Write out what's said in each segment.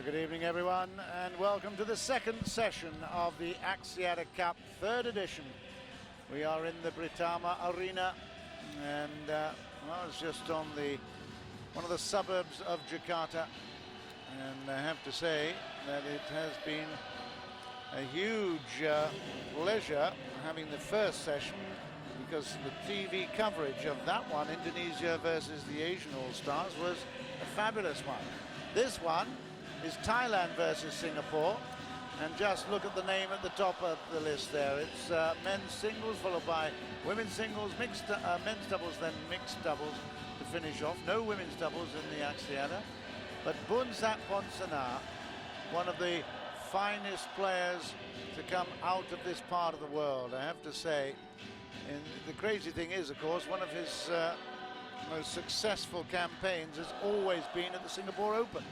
Good evening, everyone, and welcome to the second session of the Axiata Cup, third edition. We are in the Britama arena, and well, it's just on one of the suburbs of Jakarta, and I have to say that it has been a huge pleasure having the first session, because the TV coverage of that one, Indonesia versus the Asian All-Stars, was a fabulous one. This one is Thailand versus Singapore, and just look at the name at the top of the list there. It's men's singles followed by women's singles, men's doubles, then mixed doubles to finish off. No women's doubles in the Axiata, but Boonsak PONSANA, one of the finest players to come out of this part of the world, I have to say. And the crazy thing is, of course, one of his most successful campaigns has always been at the Singapore Open.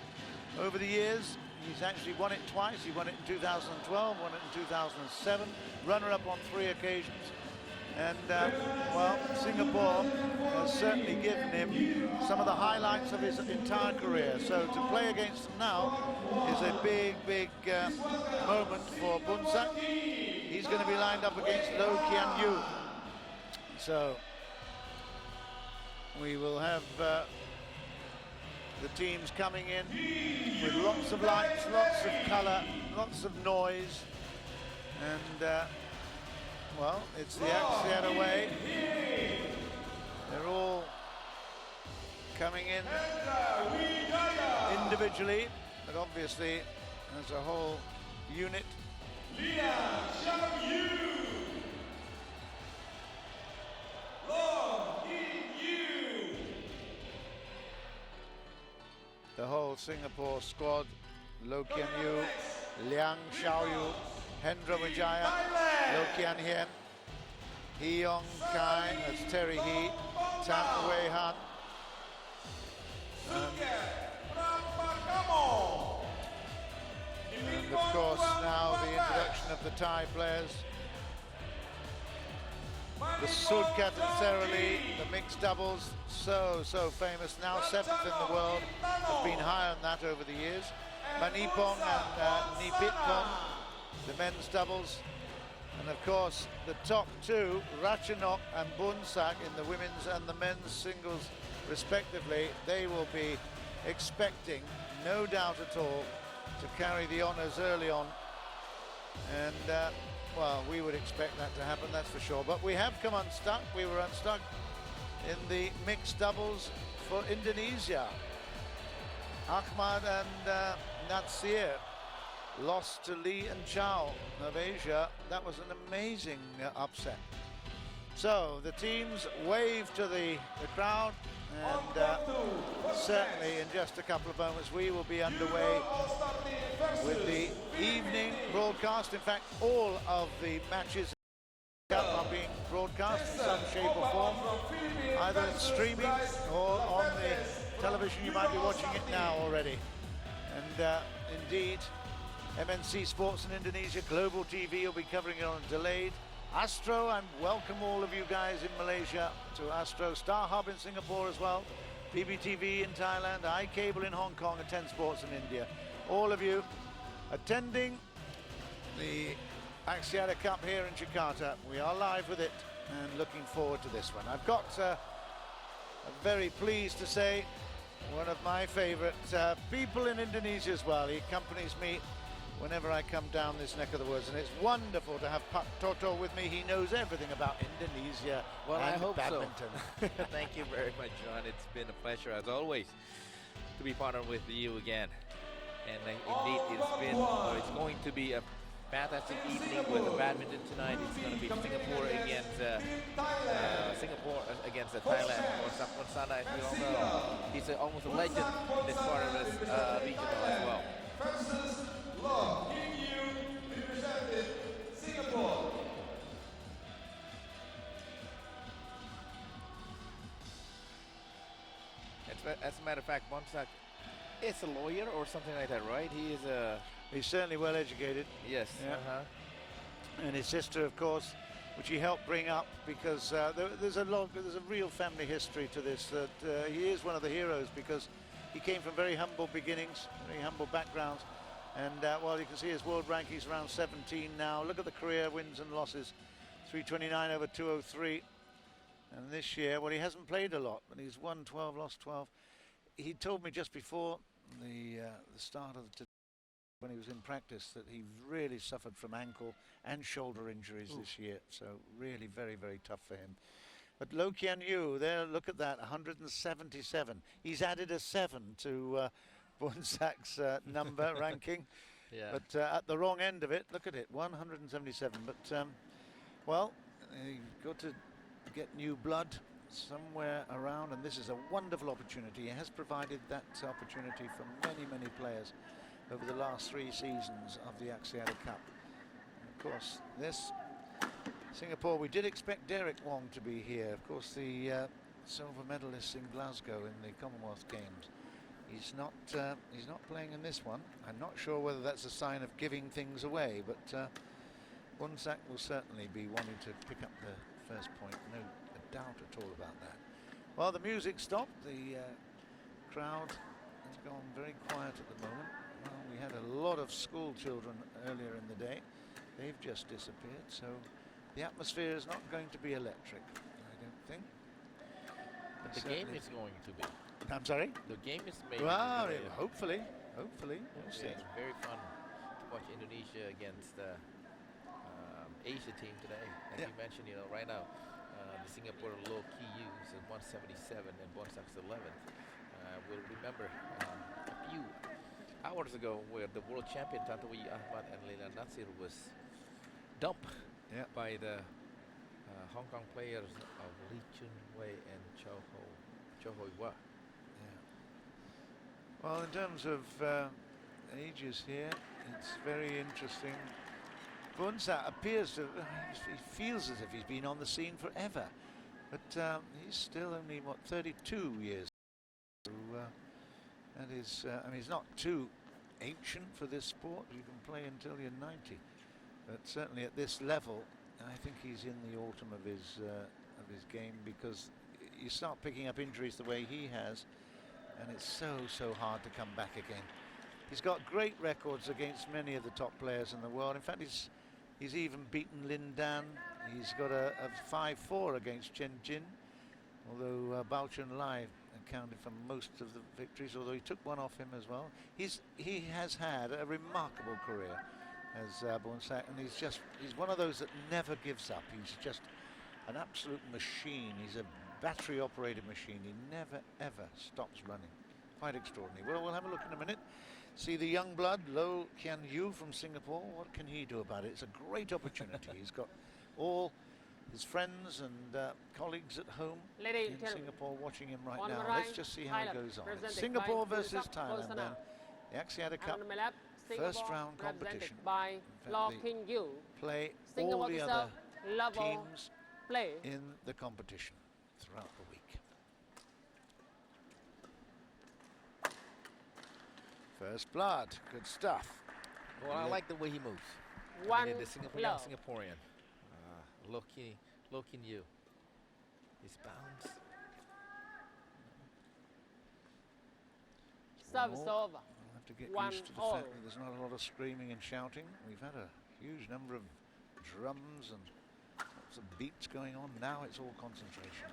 Over the years, he's actually won it twice. He won it in 2012, won it in 2007, runner-up on 3 occasions. And, well, Singapore has certainly given him some of the highlights of his entire career. So to play against them now is a big, big moment for Boonsak. He's going to be lined up against LOH Kean Yew. So we will have the teams coming in with lots of lights, lots of colour, lots of noise, and well, it's the Axiata way. They're all coming in individually, but obviously as a whole unit. The whole Singapore squad: LOH Kean Yew, Liang Xiaoyu, Hendra Wijaya, LOH Kean Hien, Hee Yong Kai, that's Terry He, Tam Wei Han, and of course now the introduction of the Thai players. The Sudkat and Sarah Lee, the mixed doubles, so famous, now 7th in the world, have been higher than that over the years. Manipong and Nipitpong, the men's doubles, and of course the top two, Ratchanok and Boonsak, in the women's and the men's singles respectively. They will be expecting, no doubt at all, to carry the honours early on, and well, we would expect that to happen, that's for sure. But we have come unstuck. We were unstuck in the mixed doubles for Indonesia. Ahmad and Natsir lost to Lee and Chow of Asia. That was an amazing upset. So the teams wave to the crowd, and certainly in just a couple of moments we will be underway with the evening broadcast. In fact, all of the matches are being broadcast in some shape or form, either in streaming or on the television. You might be watching it now already. And indeed, MNC Sports in Indonesia, Global TV will be covering it on delayed. Astro, I welcome all of you guys in Malaysia to Astro. Star Hub in Singapore as well. PBTV in Thailand, iCable in Hong Kong, and 10 Sports in India. All of you attending the Axiata Cup here in Jakarta. We are live with it and looking forward to this one. I've got, I'm very pleased to say, one of my favorite people in Indonesia as well. He accompanies me whenever I come down this neck of the woods, and it's wonderful to have Pak Toto with me. He knows everything about Indonesia and badminton. So. Thank you very much, John. It's been a pleasure, as always, to be partnered with you again. And indeed, it's going to be a fantastic evening with badminton tonight. It's going to be Singapore against Thailand, or Boonsak PONSANA, as we all know. He's almost a legend in this part of this regional as well. LOH Kean Yew represented Singapore. As a matter of fact, Boonsak is a lawyer or something like that, right? He's certainly well educated. Yes. Yeah. And his sister, of course, which he helped bring up, because there's a real family history to this. That he is one of the heroes, because He came from very humble beginnings, very humble backgrounds. And well, you can see his world rankings around 17 now. Look at the career wins and losses. 329 over 203. And this year, well, he hasn't played a lot, but he's won 12, lost 12. He told me just before the start of when he was in practice that he really suffered from ankle and shoulder injuries this year. So really very, very tough for him. But LOH Kean Yew, there, look at that, 177. He's added a 7 to Boonsak's number ranking. Yeah. But at the wrong end of it, look at it, 177. But, well, you've got to get new blood somewhere around, and this is a wonderful opportunity. He has provided that opportunity for many, many players over the last 3 seasons of the Axiata Cup. And of course, this Singapore, we did expect Derek Wong to be here. Of course, the silver medalist in Glasgow in the Commonwealth Games. He's not playing in this one. I'm not sure whether that's a sign of giving things away, but Boonsak will certainly be wanting to pick up the first point. No doubt at all about that. Well, the music stopped. The crowd has gone very quiet at the moment. Well, we had a lot of school children earlier in the day. They've just disappeared, so the atmosphere is not going to be electric, I don't think. But the game is going to be. I'm sorry? The game is maybe. Well, hopefully. We'll see. It's very fun to watch Indonesia against Asia team today. As you mentioned, right now, the Singapore LOH Kean Yew is at 177 and Boonsak's 11th. We'll remember a few hours ago where the world champion Tantowi Ahmad and Leila Nasir was dumped by the Hong Kong players of Lee Chun Wei and Cho Hoi Wah. Well, in terms of ages here, it's very interesting. Boonsak appears to, he feels as if he's been on the scene forever, but he's still only, what, 32 years. So, that is, I mean, he's not too ancient for this sport. You can play until you're 90, but certainly at this level, I think he's in the autumn of his game, because you start picking up injuries the way he has, and it's so hard to come back again. He's got great records against many of the top players in the world. In fact, he's even beaten Lin Dan. He's got a 5-4 against Chen Jin, although Bao Chun Lai accounted for most of the victories, although he took one off him as well. He has had a remarkable career as Boonsak, and he's one of those that never gives up. He's just an absolute machine. He's a battery-operated machine. He never, ever stops running. Quite extraordinary. Well, we'll have a look in a minute. See the young blood, LOH Kean Yew from Singapore. What can he do about it? It's a great opportunity. He's got all his friends and colleagues at home in Singapore watching him right now. Let's just see how it goes on. It's Singapore versus Thailand then. The Axiata Cup first round competition. By LOH Kean Yew. Play all the other teams in the competition throughout the week. First blood, good stuff. Well, I like the way he moves. One the Singaporean, LOH Kean Yew. His bounce. Service over. We'll have to get used to the fact that there's not a lot of screaming and shouting. We've had a huge number of drums and lots of beats going on. Now it's all concentration.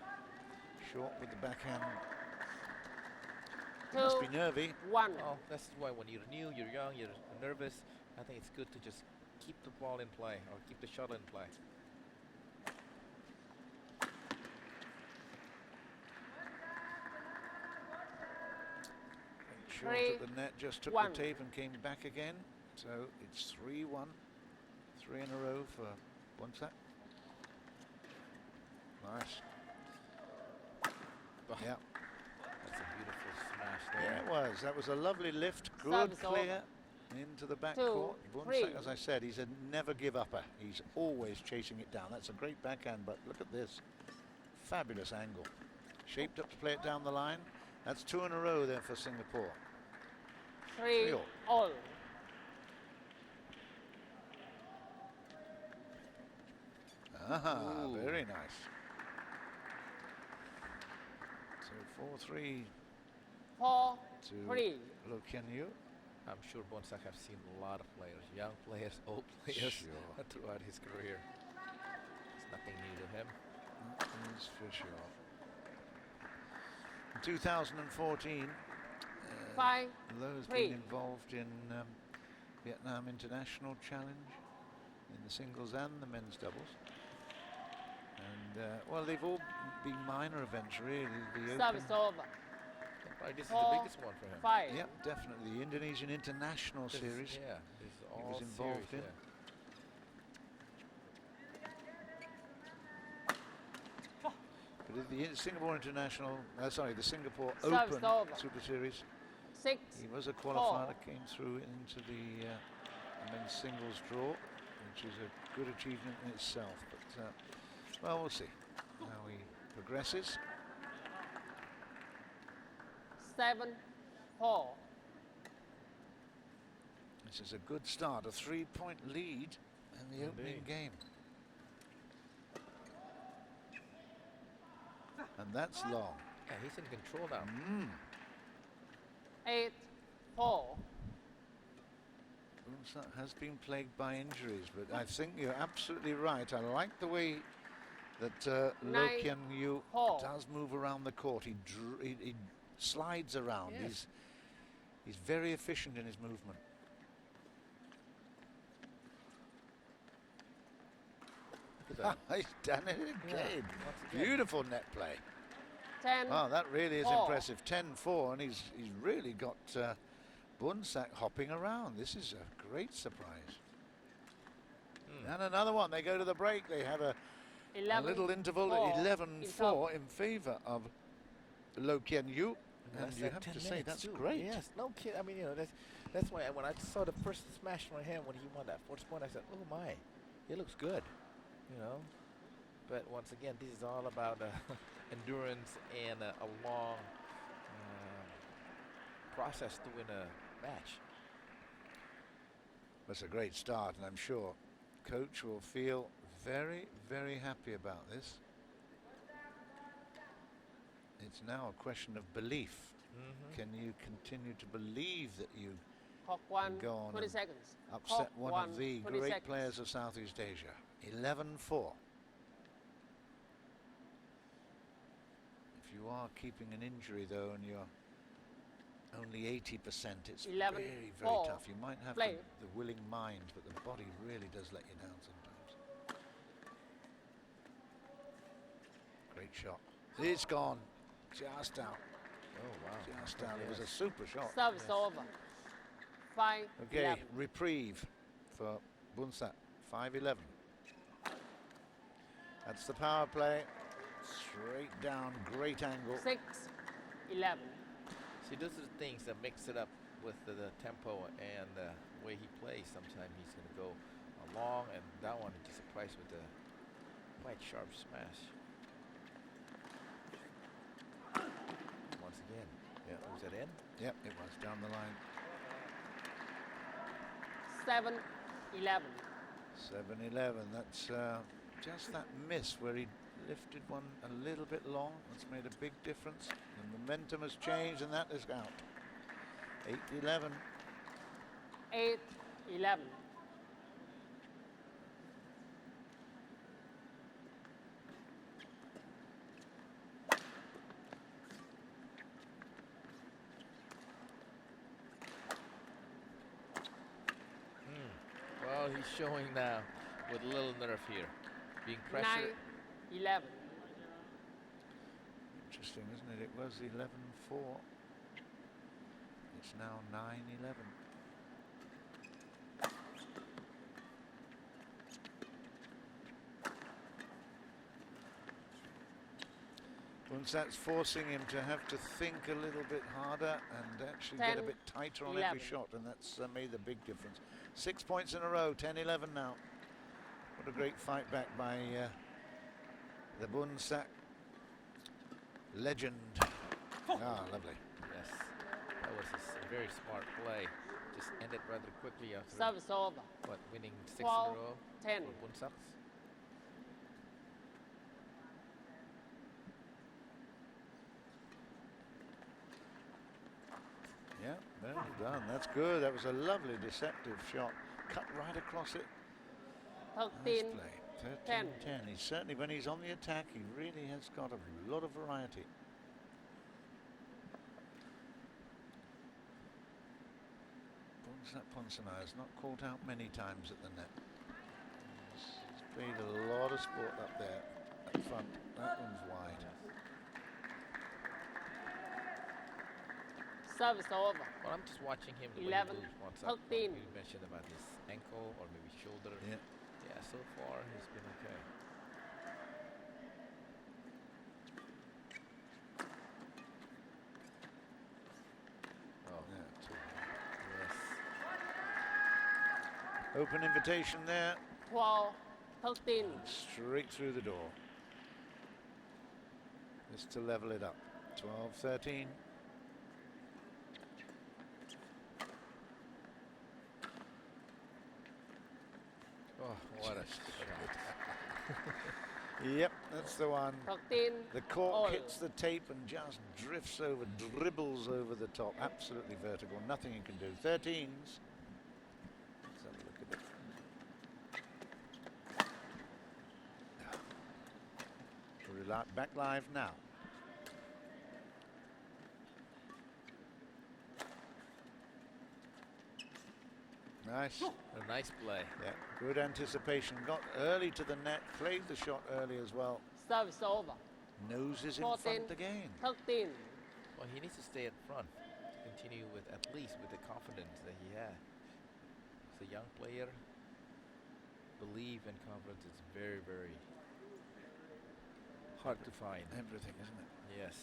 Short with the backhand. Must be nervy. One. Oh, that's why when you're new, you're young, you're nervous. I think it's good to just keep the ball in play or keep the shuttle in play. Short at the net, just took the tape and came back again. So it's 3-1. 3 in a row for Boonsak. Nice. Oh. Yeah. That's a beautiful smash there. Yeah, it was. That was a lovely lift. Good clear into the back court. Boonsak, as I said, he's a never give upper. He's always chasing it down. That's a great backhand, but look at this. Fabulous angle. Shaped up to play it down the line. That's 2 in a row there for Singapore. 3 all. Very nice. So 4-3. 4 to Three. LOH Kean Yew. I'm sure Boonsak have seen a lot of players, young players, old players Sure. throughout his career. It's nothing new to him. That is for sure. In 2014, 5, Lo's 3. been involved in Vietnam International Challenge in the singles and the men's doubles. And well, they've all been minor events, really. The Service Open, over. Probably this is the 4, biggest one for him. 5. yeah, definitely the Indonesian International This- Series. Yeah, this is all was involved series, in. yeah. But the Singapore International, sorry, the Singapore Service Open over. Super Series, 6, he was a qualifier that came through into the men's singles draw, which is a good achievement in itself. But well, we'll see how he progresses. 7, 4. This is a good start, a 3-point lead in the opening Indeed. game. And that's long. Yeah, he's in control now. 8, 4. Boonsak has been plagued by injuries, but I think you're absolutely right. I like the way that LOH 9, Kean Yew 4. does move around the court. He slides around. Yes. He's very efficient in his movement. Look at that. He's done it Yeah, again. once again. Beautiful net play. 10, Oh, that really is 4. impressive. 10-4, and he's really got Boonsak hopping around. This is a great surprise. And another one. They go to the break. They have a 11, little interval 4 at in 11-4 in favour of LOH Kean Yew. And That's you at have 10 to say minutes that's too. great. Yes, no kid. I mean, you know, that's why when I saw the first smash from him when he won that first point, I said, "Oh my, he looks good," you know. But once again, this is all about endurance and a long process to win a match. That's a great start, and I'm sure coach will feel very, very happy about this. It's now a question of belief. Can you continue to believe that you Clock 1, go on 20 and seconds. upset Clock one 1, of the 20 great seconds. players of Southeast Asia? 11-4. If you are keeping an injury though and you're only 80%, it's 11, very, very 4. tough. You might have Play. the willing mind, but the body really does let you down sometimes. Great shot. It's gone. Just out. Oh wow! Just out. It was a Yes. super shot. Service over. 5, Okay, 11. reprieve for Boonsak. 5-11. That's the power play. Straight down, great angle. 6, 11. See, those are the things that mix it up with the tempo and the way he plays. Sometimes he's going to go long, and that one he just surprised with the quite sharp smash. Once again, yeah, was that in? Yep, it was down the line. 7, 11. 7-11. That's just that miss where he lifted one a little bit long. That's made a big difference. The momentum has changed, and that is out. 8-11. 8, 11. Well, he's showing now with a little nerve here, being 9, pressured. 11. Interesting, isn't it? It was 11-4. It's now 9-11. Boonsak's forcing him to have to think a little bit harder and actually get a 10, bit tighter on 11. every shot, and that's made a big difference. 6 points in a row, 10-11 now. What a great fight back by the Boonsak legend. Ah, lovely. Yes, that was a very smart play. Just ended rather quickly after Service over. winning 6 in 12, a row 10. for Boonsak. done. That's good. That was a lovely deceptive shot. Cut right across it. Nice 13, play. 10. 13-10. He's certainly, when he's on the attack, he really has got a lot of variety. Boonsak PONSANA has not caught out many times at the net. He's played a lot of sport up there, up front. That one's wide. Service over. Well, I'm just watching him. The way 11, he moves once up. 13. You mentioned about his ankle or maybe shoulder. Yeah. Yeah, so far he's been okay. Oh, Yeah, too. yes. Open invitation there. 12, 13. Straight through the door. Just to level it up. 12-13. Oh, what a Yep, that's the one. 13, The cork all. hits the tape and just drifts over, dribbles over the top. Absolutely vertical. Nothing you can do. 13s. Let's have a look at it. Back live now. Nice. A nice play. Yeah, good anticipation. Got early to the net, played the shot early as well. Service over. Noses in 14, front again. 13. Well, he needs to stay up front to continue with at least with the confidence that he had. As a young player, belief and confidence is very, very hard to find. Everything, isn't it? Yes.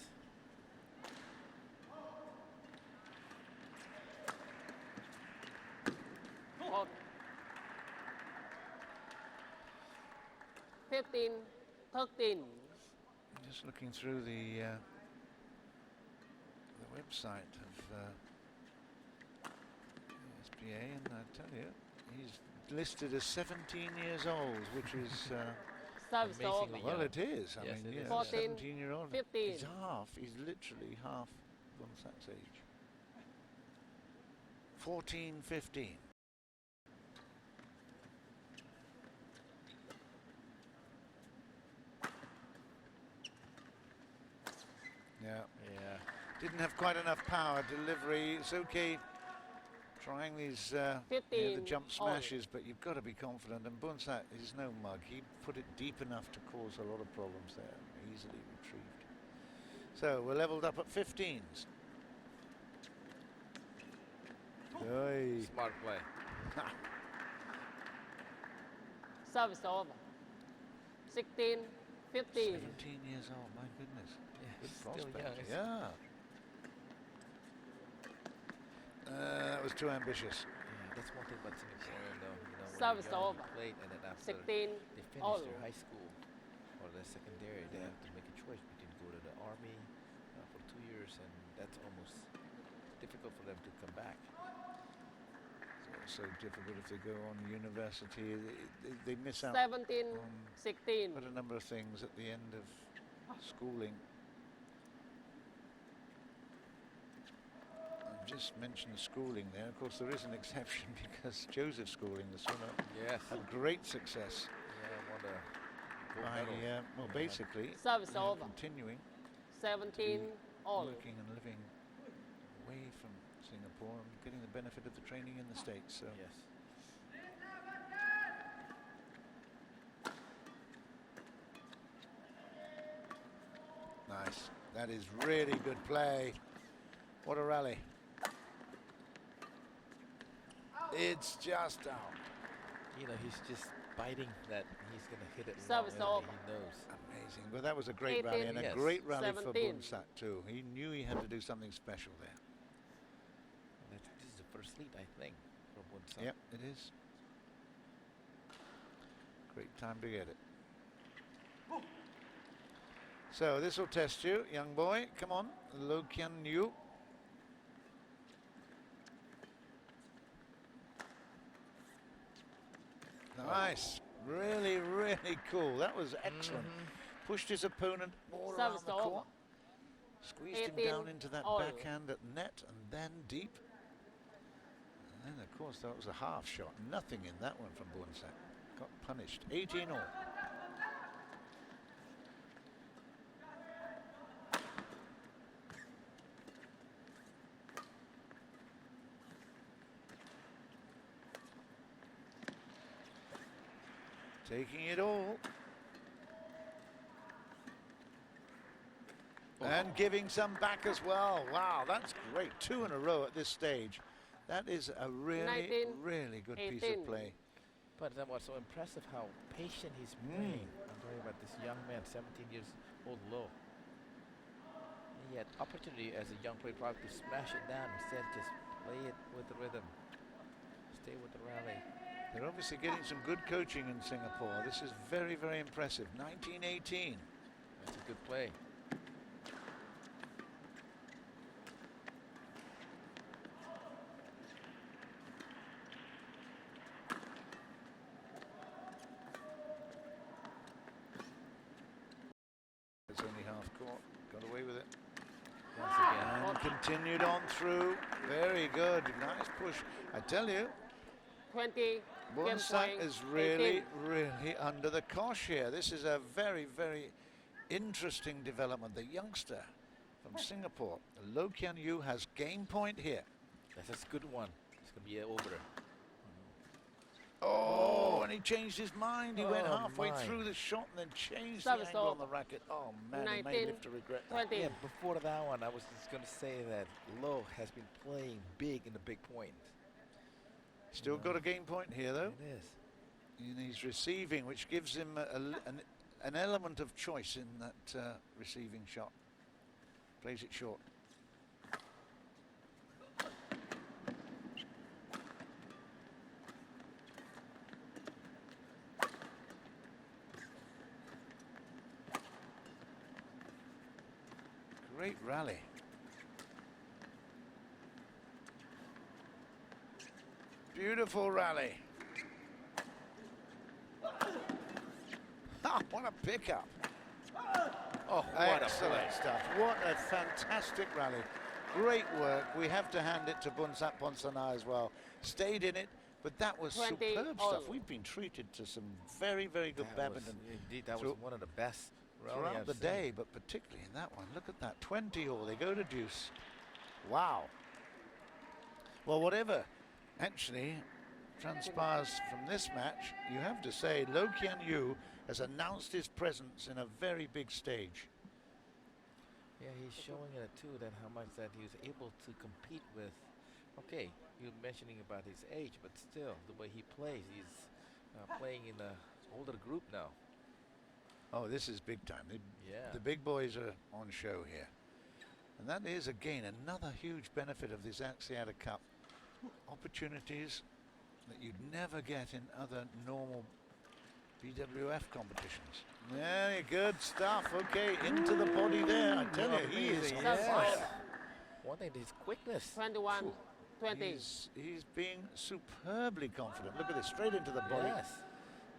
Hold. 15, 13. Just looking through the website of SPA, and I tell you, he's listed as 17 years old, which is Service over. Amazingly well, young. it is. I Yes, mean, it yeah, is. 14, 17-year-old. 15. He's half. He's literally half Boonsak's age. 14, 15. Yeah. Yeah. Didn't have quite enough power. Delivery. It's okay trying these the 15 jump all. smashes, but you've got to be confident. And Boonsak is no mug. He put it deep enough to cause a lot of problems there. Easily retrieved. So we're leveled up at 15s. Oi. Smart play. Service over. 16, 15. 17 years old. My goodness. Yeah, Good still prospect. young. isn't he? Yeah. That was too ambitious. Yeah, that's one thing about Singaporean though. You know, when Service you're young, over. you played, and then after 16, they finish all. their high school or their secondary, they have to make a choice between go to the army for 2 years, and that's almost difficult for them to come back. It's also difficult if they go on university. They miss out 17, on 16. quite a number of things at the end of schooling. I just mentioned schooling there. Of course, there is an exception because Joseph Schooling, the swimmer, Yes. had great success Yeah, won the gold by, medal. well, basically Service over. continuing 17, all. working and living away from Singapore and getting the benefit of the training in the States. So Yes. nice. That is really good play. What a rally. It's just out. You know, he's just biting that he's going to hit it Service long. over. He knows. Amazing. But that was a great rally, 18, and a yes. great rally for 17. Boonsak too. He knew he had to do something special there. And I think this is the first lead, I think, from Boonsak. Yep, it is. Great time to get it. So this will test you, young boy. Come on, LOH Kean Yew. Nice. Really, really cool. That was excellent. Pushed his opponent all around Service the over. court. Squeezed him 18 down into that all. backhand at net and then deep. And of course that was a half shot. Nothing in that one from Boonsak. Got punished. 18 all. Taking it all. And giving some back as well. Wow, that's great. 2 in a row at this stage. That is a really, 19, really good piece 18. of play. But that was so impressive how patient he's playing. I'm talking about this young man, 17 years old, low. He had opportunity as a young player probably to smash it down. Instead, just play it with the rhythm. Stay with the rally. They're obviously getting some good coaching in Singapore. This is very, very impressive. 19-18. That's a good play. It's only half court. Got away with it. Once again. And continued on through. Very good. Nice push. I tell you, 20. Game Boonsak point. is really, 18. really under the cosh here. This is a very, very interesting development. The youngster from Singapore, LOH Kean Yew, has game point here. That's a good one. It's going to be over. Oh, and he changed his mind. He went Oh, halfway my. through the shot and then changed Service the angle on over. the racket. Oh, man, he may 19, live to regret that. 20. Yeah, before that one, I was just going to say that Loh has been playing big in the big point. Still got a game point here, though. It is. And he's receiving, which gives him an element of choice in that receiving shot. Plays it short. Great rally. Beautiful rally. Ah, what a pickup. Oh, what Excellent stuff. What a fantastic rally. Great work. We have to hand it to Boonsak PONSANA as well. Stayed in it, but that was 20 superb all. stuff. We've been treated to some very, very good badminton Indeed, that was one of the best rally throughout I've the seen. day, but particularly in that one. Look at that, 20 all. They go to deuce. Wow. Well, whatever actually transpires from this match, you have to say LOH Kean Yew has announced his presence in a very big stage. Yeah, he's showing it too, that how much that he was able to compete with. Okay, you're mentioning about his age, but still, the way he plays, he's playing in an older group now. Oh, this is big time. Yeah. The big boys are on show here. And that is, again, another huge benefit of this Axiata Cup. Opportunities that you'd never get in other normal BWF competitions. Very good stuff. Okay, into the body there. I tell you, he is on Yes. fire. One thing, his quickness. 21. 20. He's being superbly confident. Look at this, straight into the body. Yes.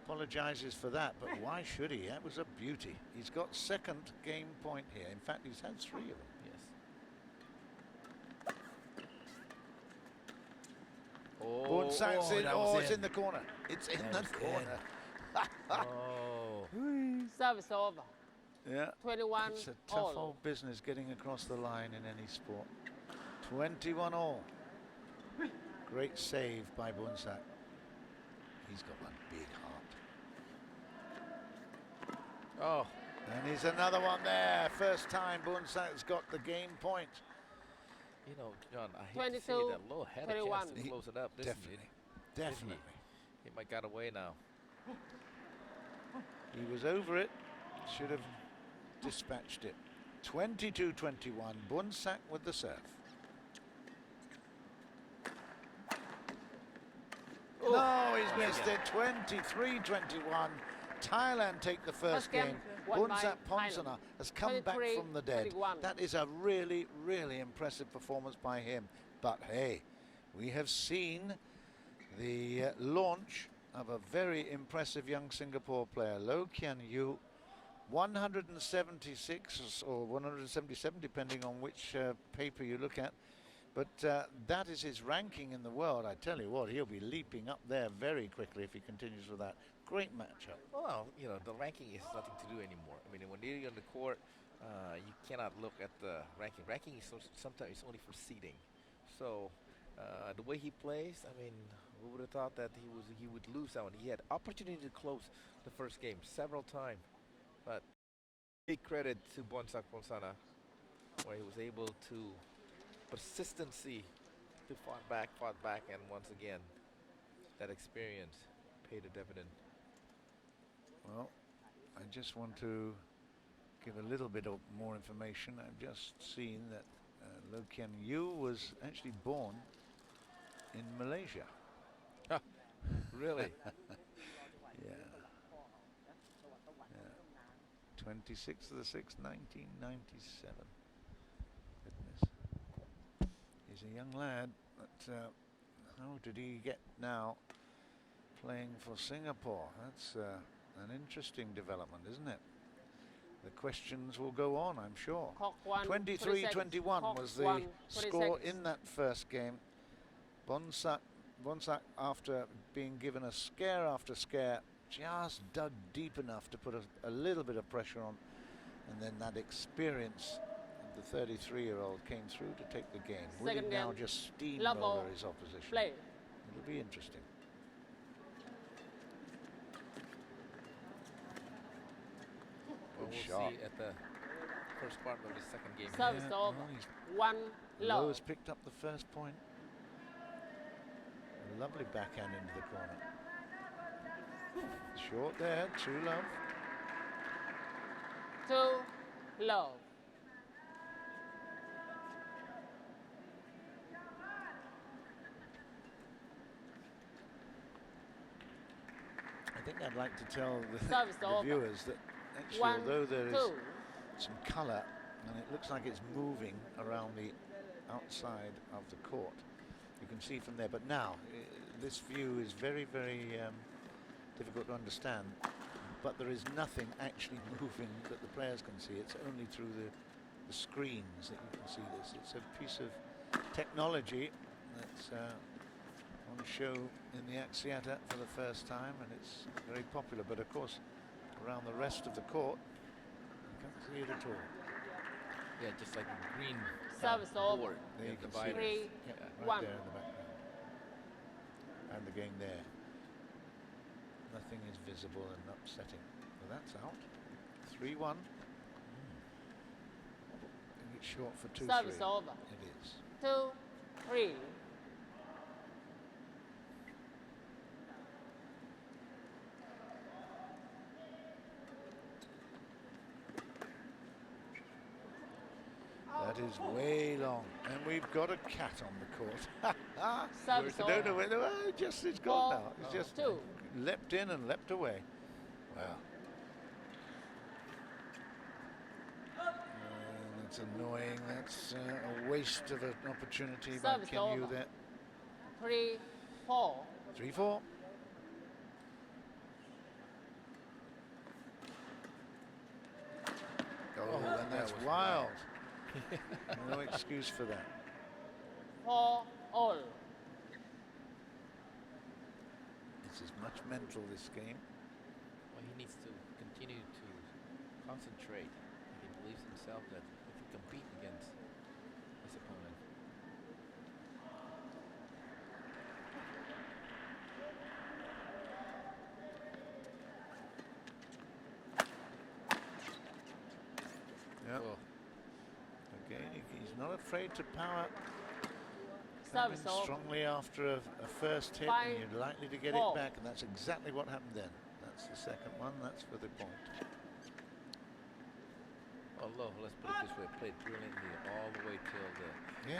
Apologizes for that, but why should he? That was a beauty. He's got second game point here. In fact, he's had 3 of them. Yes. Oh, Boonsak's in. that Oh, was it's in the corner. It's in That the was corner. Oh. Service over. Yeah. 21 It's a tough all. old business getting across the line in any sport. 21 all. Great save by Boonsak. He's got one big heart. Oh. And he's another one there. First time Boonsak's got the game point. You know, John, I hate to say 22, that Loh had a 21. chance to close it up. Didn't he? Definitely. He might got away now. He was over it. Should have dispatched it. 22-21. Boonsak with the serve. Oh, No, he's missed it. 23-21. Thailand take the first First game game. won by Boonsak Thailand. PONSANA has come back from the dead. 23-21. That is a really, really impressive performance by him. But hey, we have seen the launch of a very impressive young Singapore player, LOH Kean Yew, 176 or 177, depending on which paper you look at. But that is his ranking in the world. I tell you what, he'll be leaping up there very quickly if he continues with that. Great matchup. Well, you know, the ranking is nothing to do anymore. I mean, when you're on the court, you cannot look at the ranking. Ranking is sometimes only for seeding. So the way he plays, I mean, who would have thought that he would lose that one? He had opportunity to close the first game several times, but big credit to Boonsak PONSANA, where he was able to persistency to fought back, and once again, that experience paid a dividend. Well, I just want to give a little bit of more information. I've just seen that LOH Kean Yew was actually born in Malaysia. Really? Yeah. 26th of the 6th, 1997. Goodness. He's a young lad, but how did he get now playing for Singapore? That's an interesting development, isn't it? The questions will go on, I'm sure. 23-21 was the score in that first game. Boonsak, after being given a scare after scare, just dug deep enough to put a little bit of pressure on, and then that experience of the 33-year-old came through to take the game. Will he now just steamroller his opposition? It'll be interesting. Well, we'll see at the first part of the second game. Service over. One low. Lowe's picked up the first point. A lovely backhand into the corner. Short there, 2-love. 2-love. I think I'd like to tell the over. viewers that actually, although there is some colour and it looks like it's moving around the outside of the court, you can see from there. But now, this view is very, very difficult to understand. But there is nothing actually moving that the players can see. It's only through the screens that you can see this. It's a piece of technology that's on show in the Axiata for the first time, and it's very popular. But of course, around the rest of the court, you can't see it at all. Yeah, just like the green Service over. There you can see it. 3-1. Right there in the background. And again there. Nothing is visible and upsetting. So that's out. 3-1. I think it's short for 2-3. Service over. It is. 2-3. That is way long, and we've got a cat on the court. Service I don't know over. whether it's gone now. It's just 2. leapt in and leapt away. Wow. That's annoying. That's a waste of an opportunity by Service Kean Yew over. there. 3-4. 3-4. Oh, and that's wild. No excuse for that. 4-all. This is much mental, this game. Well, he needs to continue to concentrate. He believes himself that he can compete against his opponent. Yep. Oh. Again, he's not afraid to power Service over. strongly after a first hit, and you're likely to get it back, and that's exactly what happened then. That's the second one. That's for the point. Although, let's put it this way, played brilliantly all the way till the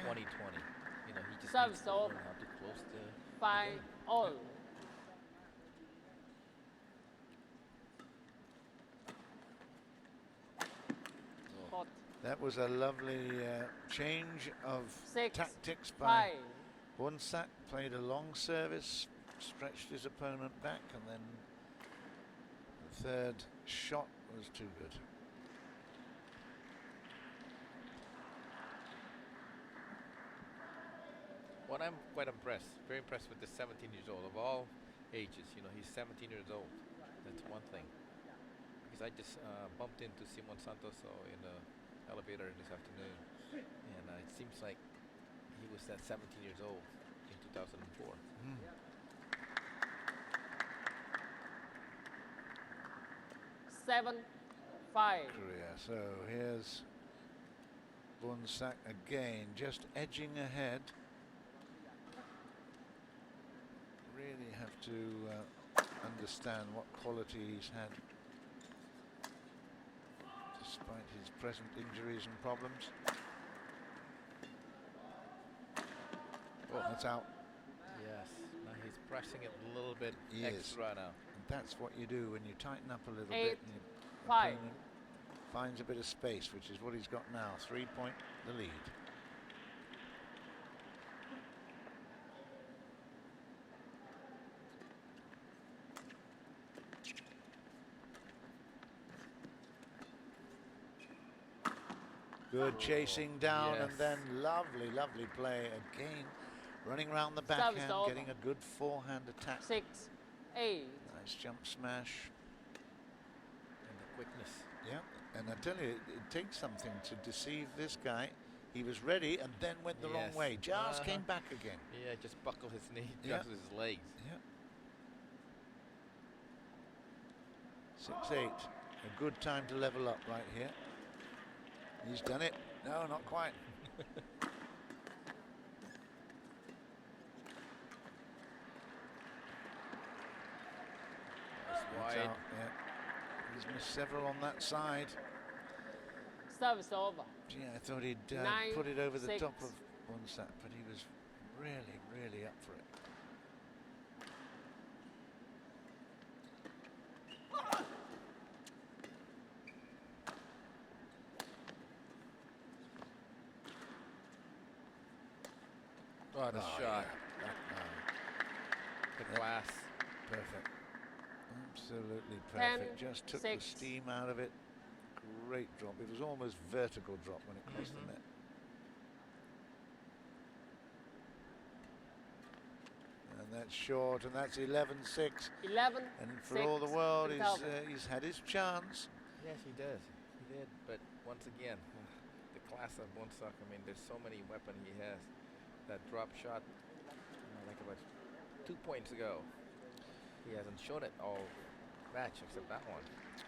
2020. You know, he just Service needs to over. learn how to close the 5-all. Oh. That was a lovely change of 6, tactics by 5. Boonsak. Played a long service, stretched his opponent back, and then the third shot was too good. what I'm quite impressed, very impressed with the 17 years old of all ages. You know, he's 17 years old. That's one thing. Because I just bumped into Simon Santoso in the elevator this afternoon, and it seems like he was that 17 years old in 2004. 7-5. Korea. So here's Boonsak again, just edging ahead. Really have to understand what quality he's had despite his present injuries and problems. Oh, that's out. Yes, now he's pressing it a little bit He is. extra now. And that's what you do when you tighten up a little 8-5. bit. And your opponent finds a bit of space, which is what he's got now. 3-point the lead. Good chasing down, and Yes. then lovely, lovely play again. Running around the Service backhand, over. getting a good forehand attack. 6-8. Nice jump smash. And the quickness. Yeah, and I tell you, it takes something to deceive this guy. He was ready and then went the wrong Yes. way. Just came back again. Yeah, just buckle his knee, Yeah. just his legs. Yeah. 6-8. A good time to level up right here. He's done it. No, not quite. That's That's wide. out, yeah. He's missed several on that side. Service over. Gee, I thought he'd 9, put it over the 6. top of Boonsak, but he was really, really up for it. Oh, the Oh, shot. yeah. The Yeah. glass. Perfect. Absolutely 10, perfect. Just took 6. the steam out of it. Great drop. It was almost vertical drop when it crossed Mhm. the net. And that's short, and that's 11-6. 11. And for all the 6, world, and over. he's had his chance. Yes, he does. He did. But once again, the class of Boonsak, I mean, there's so many weapons he has. That drop shot, like about 2 points ago, he hasn't shown it all match except that one.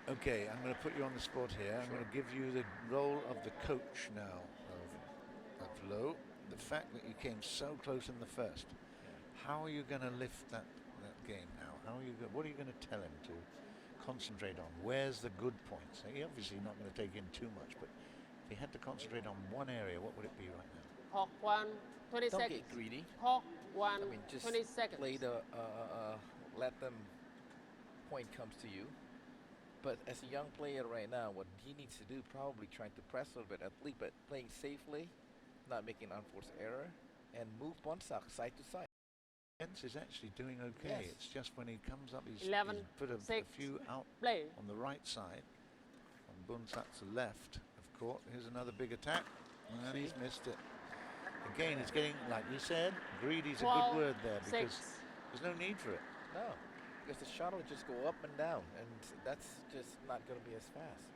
Okay, I'm going to put you on the spot here. I'm going to give you the role of the coach now of Loh. The fact that you came so close in the first. How are you going to lift that game now? What are you going to tell him to concentrate on? Where's the good points? He's obviously not going to take in too much, but if he had to concentrate on one area, what would it be right now? Hawk 1, 20 Don't seconds. get greedy. Hawk 1, I mean, just 20 seconds. play the, let them point comes to you. But as a young player right now, what he needs to do, probably trying to press a little bit, at least, but playing safely, not making unforced error, and move Boonsak side to side. Is actually doing okay. Yes. It's just when he comes up, he's 11, put a 6, few out Play. on the right side. On Boonsak's left of court. Here's another big attack, and he's missed it. Again, he's getting, like you said, greedy's a 12, good word there, because 6. there's no need for it. No, because the shot will just go up and down, and that's just not going to be as fast.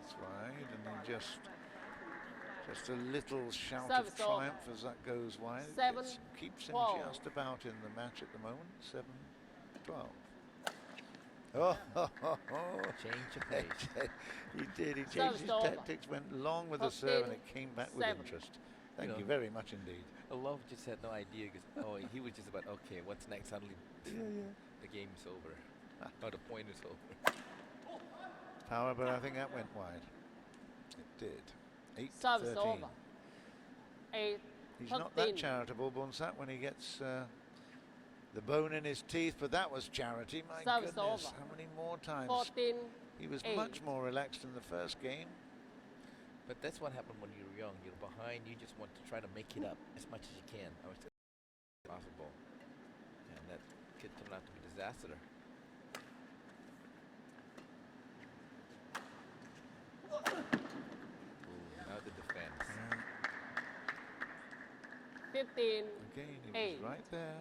That's right, and he just a little shout Service of over. triumph as that goes wide. 7, Keeps him 12. just about in the match at the moment. 7-12. Oh, Change of pace. he did. He changed Service his over. tactics, went long with the 15, serve, and it came back with 7. interest. Thank You you know. very much indeed. LOH just had no idea, because he was just about, okay, what's next? Suddenly, the game's over. Oh, the point is over. Power, but I think that went wide. It did. 8-13. Service over. 8, He's 13. not that charitable, Boonsak, when he gets the bone in his teeth, but that was charity. My Service goodness, over. how many more times? 14, He was 8. much more relaxed in the first game. But that's what happened when you're young. You're behind. You just want to try to make it up as much as you can, or as possible. And that could turn out to be disaster. Ooh, now the defense. 15, Again, he 8. was right there.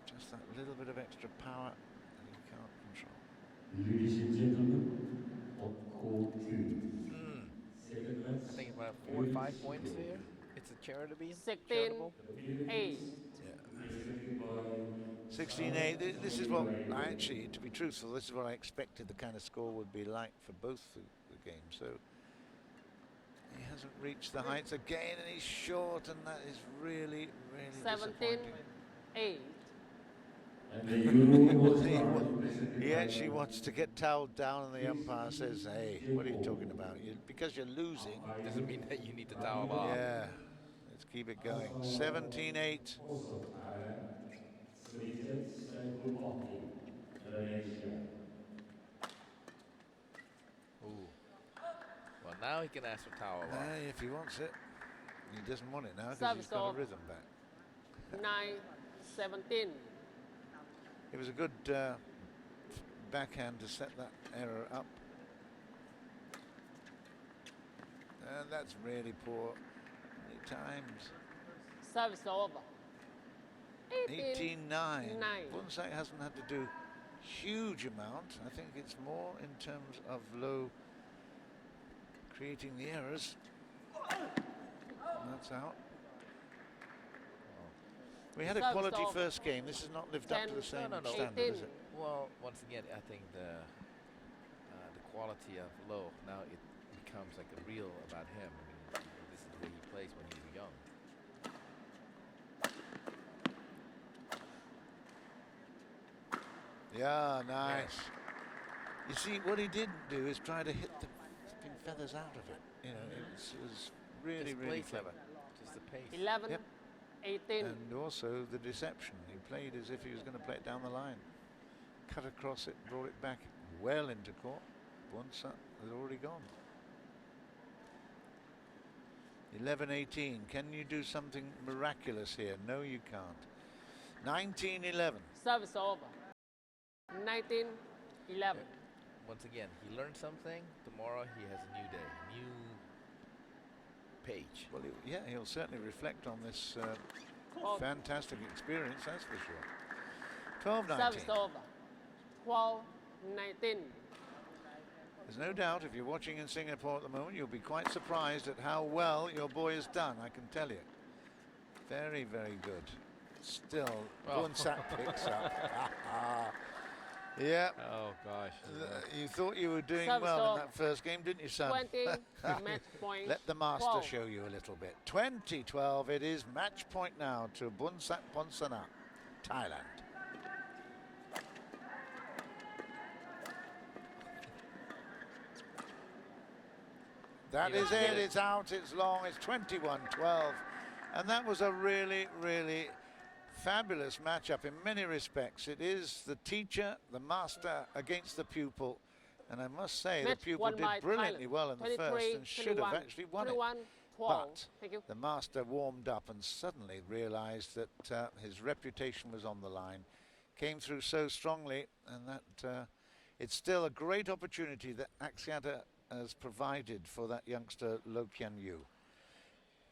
Just that little bit of extra power that he can't control. Ladies and gentlemen, LOH Kean Yew. I think about 4 or 5 points there. It's a charitable. 16, 8. 16-8. This is what I actually, to be truthful, this is what I expected the kind of score would be like for both the games. So he hasn't reached the heights again, and he's short, and that is really, really 17, disappointing. 8. And the Euro He actually wants to get toweled down, and the umpire says, "Hey, what are you talking about? Because you're losing." Doesn't mean that you need to towel off. Yeah, let's keep it going. 17-8. richest Indonesia. Ooh. Well, now he can ask for towel off. If he wants it. He doesn't want it now because Service he's got a off. rhythm back. 9, 17. It was a good backhand to set that error up. And that's really poor. Many times. Service over. 18-9. 9. Boonsak hasn't had to do huge amount. I think it's more in terms of low creating the errors. That's out. We had a Service quality over. first game. This has not lived up to the 10, same no, no. standard, 18. is it? Well, once again, I think the quality of low now it becomes like a real about him. I mean, this is the way he plays when he's young. Yeah, nice. You see, what he didn't do is try to hit the flipping feathers out of it. You know, it was really, Just really play clever. Just the pace. 11, Yep. 18. And also the deception. He played as if he was going to play it down the line. Cut across it, brought it back well into court. Boonsak has already gone. 11-18. Can you do something miraculous here? No, you can't. 19-11. Service over. 19, 11. Once again, he learned something. Tomorrow he has a new day, new page. Well, yeah, he'll certainly reflect on this Oh. fantastic experience, that's for sure. 12-19. Service over. 12, 19. There's no doubt if you're watching in Singapore at the moment, you'll be quite surprised at how well your boy has done, I can tell you. Very, very good. Still, Oh. Boonsak picks up. Yeah. Oh gosh. You thought you were doing Service well in off. that first game, didn't you, son? 20, match point. Let the master 12. show you a little bit. 20-12, it is match point now to Boonsak PONSANA, Thailand. That You is get it, it. it's out, it's long, it's 21-12. And that was a really, really fabulous matchup in many respects. It is the teacher, the master against the pupil. And I must say, Match the pupil won did by brilliantly Thailand. well in the 23, first and should have 21, actually won it. 21, 12. But Thank you. the master warmed up and suddenly realized that his reputation was on the line. Came through so strongly, and that it's still a great opportunity that Axiata has provided for that youngster LOH Kean Yew.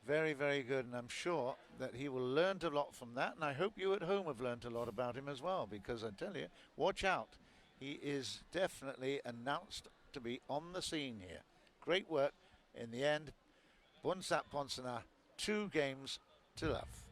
Very, very good, and I'm sure that he will learn a lot from that, and I hope you at home have learned a lot about him as well, because I tell you, watch out. He is definitely announced to be on the scene here. Great work. In the end, Boonsak PONSANA, 2 games to love.